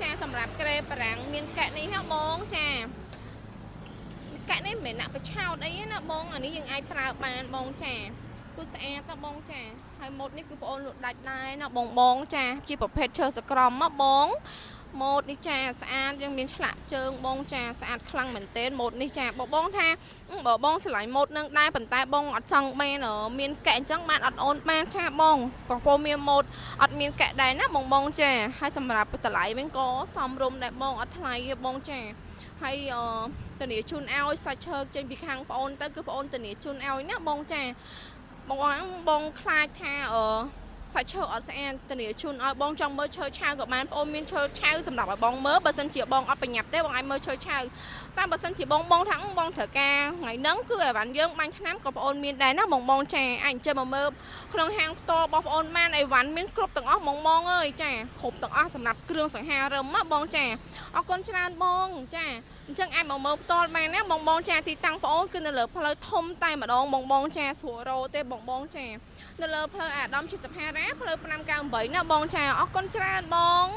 ចាសម្រាប់ក្រេប្រាំងមានកែនេះហ៎បងចាកែនេះមិនមែនដាក់បឆោតអីណាបងអានេះយើងអាចប្រើបានបងចាគឺស្អាតណាបងចាហើយម៉ូតនេះគឺបងអូនលក់ដាច់ដែរណាបងចាជាប្រភេទឈើសក្រំមកបងម៉ូតនេះចាស្អាតយើងមានឆ្លាក់ជើងបងចាស្អាតខ្លាំងមែនទែនម៉ូតនេះចាបងថាបើបងឆ្លាញ់ម៉ូតនឹងដែរប៉ុន្តែបងអត់ចង់បានមានកែអញ្ចឹងបានអត់អូនបានចាបងកំពុងមានម៉ូតអត់មានកែដែរណាបងចាហើយសម្រាប់តម្លៃវិញក៏សមរម្យដែរបងអត់ថ្លៃទេបងចាហើយធានាជូនឲ្យសាច់ឈើចេញពីខាងបងអូនទៅគឺបងអូនធានាជូនឲ្យណាបងចាបងខ្លាចថាសាច់ឈើអត់ស្អាតធានាជូនឲ្យបងចង់មើលឈើឆៅក៏បានបងអូនមានឈើឆៅសម្រាប់ឲ្យបងមើលបើសិនជាបងអត់ប្រញាប់ទេបងអាចមើលឈើឆៅតែបើសិនជាបងថាបងត្រូវការថ្ងៃហ្នឹងគឺអីវ៉ាន់យើងបាញ់ឆ្នាំក៏បងអូនមានដែរណាបងចាអាចអញ្ចឹងមកមើលក្នុងហាងផ្ទាល់របស់បងអូនបានអីវ៉ាន់មានគ្រប់ទាំងអស់បងអើយចាគ្រប់ទាំងអស់សម្រាប់គ្រឿងសង្ហារឹមបងចាអរគុណច្រើនបងចាអញ្ចឹងអាចមកមើលផ្ទាល់បានណាបងចាទីតាំងបងអូនគឺនៅលើផ្លូវធំតែម្ដងបងចាស្រួលរោទេបងចានៅលើផ្លូវអាដាមជាសភារាផ្លូវ598ណាបងចាអរគុណច្រើនបង